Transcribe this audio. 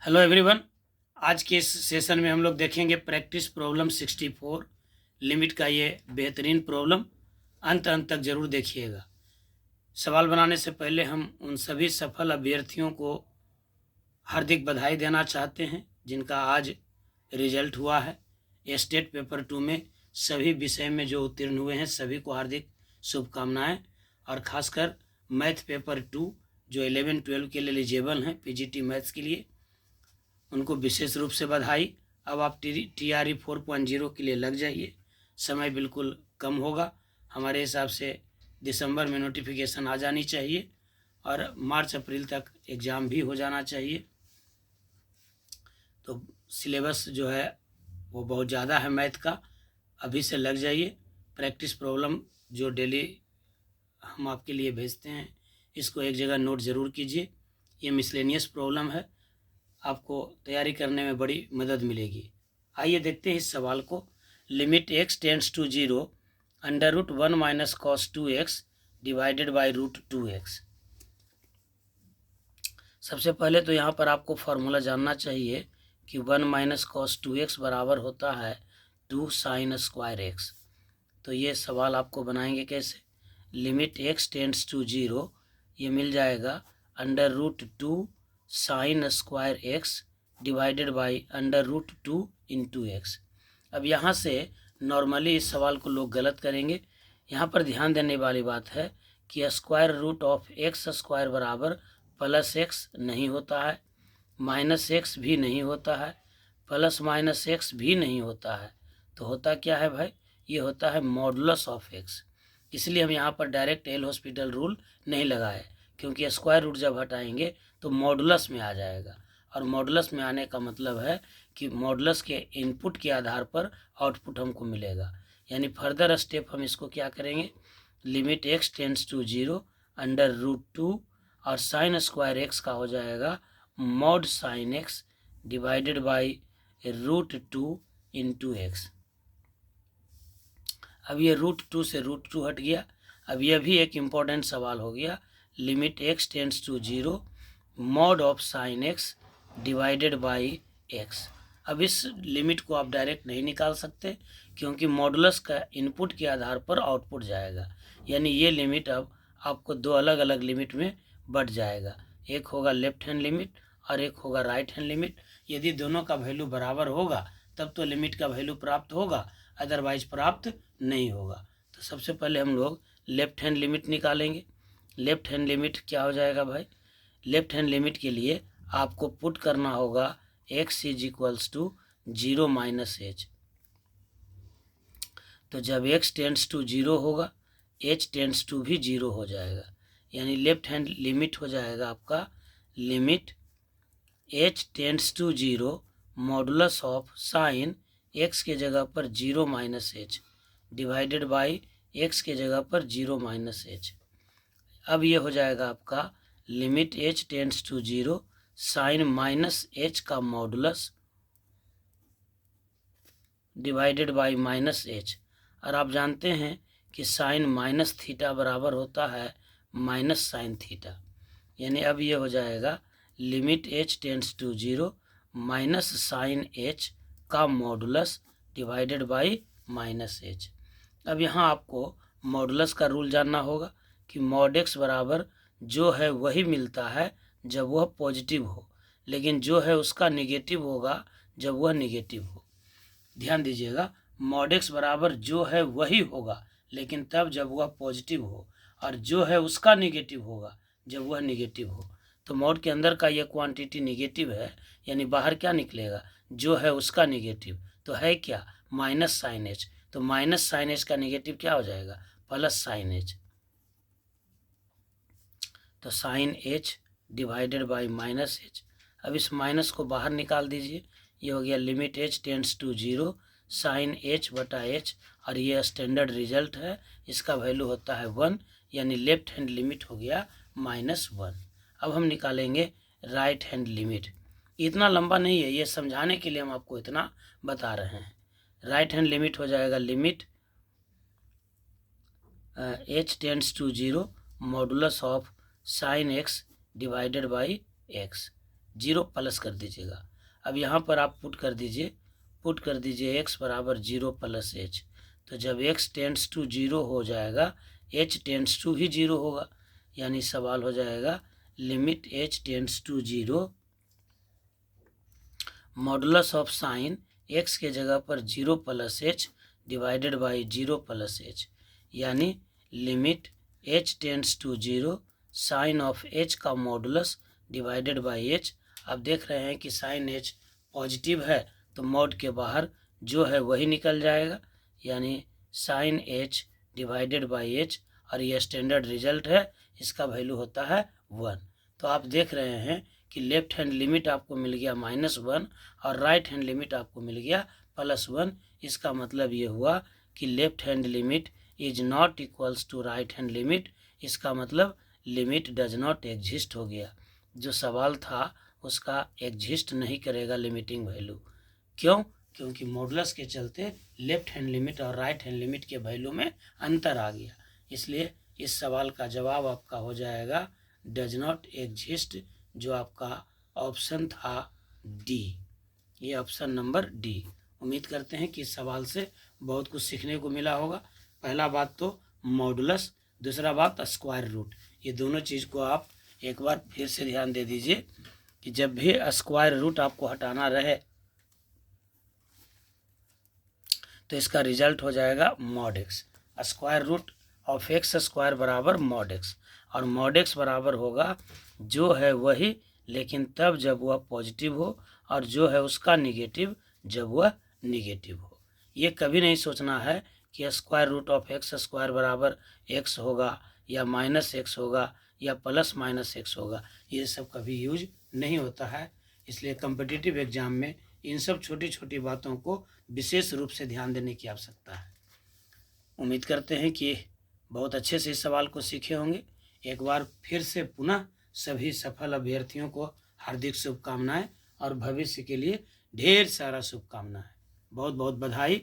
Hello everyone. आज के इस सेशन में हम लोग देखेंगे प्रैक्टिस प्रॉब्लम 64 लिमिट का ये बेहतरीन प्रॉब्लम। अंत तक ज़रूर देखिएगा। सवाल बनाने से पहले हम उन सभी सफल अभ्यर्थियों को हार्दिक बधाई देना चाहते हैं जिनका आज रिजल्ट हुआ है। स्टेट पेपर 2 में सभी विषय में जो उत्तीर्ण हुए हैं सभी को हार्दिक शुभकामनाएं, और ख़ासकर मैथ पेपर 2 जो 11-12 के लिए एलिजिबल हैं पीजीटी मैथ्स के लिए, उनको विशेष रूप से बधाई। अब आप TRE 4.0 के लिए लग जाइए। समय बिल्कुल कम होगा। हमारे हिसाब से दिसंबर में नोटिफिकेशन आ जानी चाहिए और मार्च अप्रैल तक एग्ज़ाम भी हो जाना चाहिए। तो सिलेबस जो है वो बहुत ज़्यादा है मैथ का। अभी से लग जाइए। प्रैक्टिस प्रॉब्लम जो डेली हम आपके लिए भेजते हैं इसको एक जगह नोट ज़रूर कीजिए। ये मिसलेनियस प्रॉब्लम है, आपको तैयारी करने में बड़ी मदद मिलेगी। आइए देखते हैं इस सवाल को। Limit x tends to 0 √1 minus cos 2x divided by √2x। सबसे पहले तो यहाँ पर आपको फॉर्मूला जानना चाहिए कि 1 माइनस कॉस 2x बराबर होता है 2 साइन स्क्वायर x। तो ये सवाल आपको बनाएंगे कैसे। लिमिट x टेंड्स टू 0 ये मिल जाएगा √2 sine square x divided by √2 into x. अब यहाँ से नॉर्मली इस सवाल को लोग गलत करेंगे। यहाँ पर ध्यान देने वाली बात है कि square root of x square बराबर प्लस एक्स नहीं होता है, माइनस एक्स भी नहीं होता है, प्लस माइनस एक्स भी नहीं होता है। तो होता क्या है भाई, ये होता है मॉडुलस ऑफ एक्स। इसलिए हम यहाँ पर डायरेक्ट एल हॉस्पिटल रूल नहीं लगाए, क्योंकि स्क्वायर रूट जब हटाएंगे तो मॉडुलस में आ जाएगा, और मॉडुलस में आने का मतलब है कि मॉडुलस के इनपुट के आधार पर आउटपुट हमको मिलेगा। यानी फर्दर स्टेप हम इसको क्या करेंगे, लिमिट x टेंड्स टू 0 √2 और साइन स्क्वायर एक्स का हो जाएगा mod sine x divided by √2 into x. अब ये √2 से √2 हट गया। अब यह भी एक इम्पॉर्टेंट सवाल हो गया। Limit x tends to 0 mod of sine x divided by x. अब इस लिमिट को आप डायरेक्ट नहीं निकाल सकते, क्योंकि मॉडुलस का इनपुट के आधार पर आउटपुट जाएगा। यानी ये लिमिट अब आपको दो अलग अलग लिमिट में बढ़ जाएगा। एक होगा लेफ्ट हैंड लिमिट और एक होगा राइट हैंड लिमिट। यदि दोनों का वैल्यू बराबर होगा तब तो लिमिट का वैल्यू प्राप्त होगा, अदरवाइज प्राप्त नहीं होगा। तो सबसे पहले हम लोग लेफ्ट हैंड लिमिट निकालेंगे। लेफ्ट हैंड लिमिट क्या हो जाएगा भाई, लेफ्ट हैंड लिमिट के लिए आपको पुट करना होगा x इज 0 माइनस एच। तो जब x टेंड्स टू 0 होगा h टेंड्स टू भी 0 हो जाएगा। यानी लेफ्ट हैंड लिमिट हो जाएगा आपका limit h tends to 0 modulus of sine x के जगह पर 0 minus h divided by x के जगह पर 0 माइनस एच। अब ये हो जाएगा आपका limit h tends to 0 sine minus h का modulus divided by minus h. और आप जानते हैं कि साइन माइनस थीटा बराबर होता है माइनस साइन थीटा। यानी अब ये हो जाएगा limit h tends to 0 minus sine h का modulus divided by minus h. अब यहाँ आपको मॉडुलस का रूल जानना होगा कि मॉड x बराबर जो है वही मिलता है जब वह पॉजिटिव हो, लेकिन जो है उसका निगेटिव होगा जब वह निगेटिव हो। ध्यान दीजिएगा, मॉड x बराबर जो है वही होगा लेकिन तब जब वह पॉजिटिव हो, और जो है उसका निगेटिव होगा जब वह निगेटिव हो। तो मॉड के अंदर का यह क्वांटिटी निगेटिव है, यानी बाहर क्या निकलेगा, जो है उसका निगेटिव। तो है क्या, माइनस साइन एच। तो माइनस साइन एच का निगेटिव क्या हो जाएगा, प्लस साइन एच। तो sine h divided by minus h. अब इस माइनस को बाहर निकाल दीजिए। ये हो गया limit h tends to 0 sine h बटा h, और ये स्टैंडर्ड रिजल्ट है, इसका वैल्यू होता है 1। यानी लेफ्ट हैंड लिमिट हो गया -1। अब हम निकालेंगे राइट हैंड लिमिट। इतना लंबा नहीं है, ये समझाने के लिए हम आपको इतना बता रहे हैं। राइट हैंड लिमिट हो जाएगा limit h tends to 0 modulus of sine x divided by x। 0 plus कर दीजिएगा। अब यहाँ पर आप पुट कर दीजिए x बराबर 0 प्लस h। तो जब x टेंड्स टू 0 हो जाएगा, h टेंड्स टू ही 0 होगा, यानी सवाल हो जाएगा limit h tends to 0 modulus of sine x के जगह पर 0 plus h divided by 0 plus h, यानी limit h tends to 0 sine of h का मॉडुलस डिवाइडेड बाई h। अब देख रहे हैं कि साइन h पॉजिटिव है तो मॉड के बाहर जो है वही निकल जाएगा, यानी sine h divided by h, और ये स्टैंडर्ड रिजल्ट है, इसका वैल्यू होता है 1। तो आप देख रहे हैं कि लेफ्ट हैंड लिमिट आपको मिल गया -1 और राइट हैंड लिमिट आपको मिल गया +1। इसका मतलब ये हुआ कि left hand limit is not equals to right hand limit. इसका मतलब लिमिट डज नॉट एग्जिस्ट हो गया। जो सवाल था उसका एग्जिस्ट नहीं करेगा लिमिटिंग वैल्यू। क्यों? क्योंकि मॉडुलस के चलते लेफ्ट हैंड लिमिट और राइट हैंड लिमिट के वैल्यू में अंतर आ गया। इसलिए इस सवाल का जवाब आपका हो जाएगा डज नॉट एग्जिस्ट, जो आपका ऑप्शन था डी। ये ऑप्शन नंबर डी। उम्मीद करते हैं कि इस सवाल से बहुत कुछ सीखने को मिला होगा। पहला बात तो मॉडुलस, दूसरा बात स्क्वायर रूट। ये दोनों चीज़ को आप एक बार फिर से ध्यान दे दीजिए कि जब भी स्क्वायर रूट आपको हटाना रहे तो इसका रिजल्ट हो जाएगा mod x. Square root of x square बराबर मॉड एक्स, और मॉड एक्स बराबर होगा जो है वही, लेकिन तब जब वह पॉजिटिव हो, और जो है उसका निगेटिव जब वह निगेटिव हो। ये कभी नहीं सोचना है कि square root of x square बराबर एक्स होगा या -x होगा या +-x होगा। ये सब कभी यूज नहीं होता है। इसलिए कॉम्पिटिटिव एग्जाम में इन सब छोटी छोटी बातों को विशेष रूप से ध्यान देने की आवश्यकता है। उम्मीद करते हैं कि बहुत अच्छे से इस सवाल को सीखे होंगे। एक बार फिर से पुनः सभी सफल अभ्यर्थियों को हार्दिक शुभकामनाएं और भविष्य के लिए ढेर सारा शुभकामनाएं। बहुत बहुत बधाई।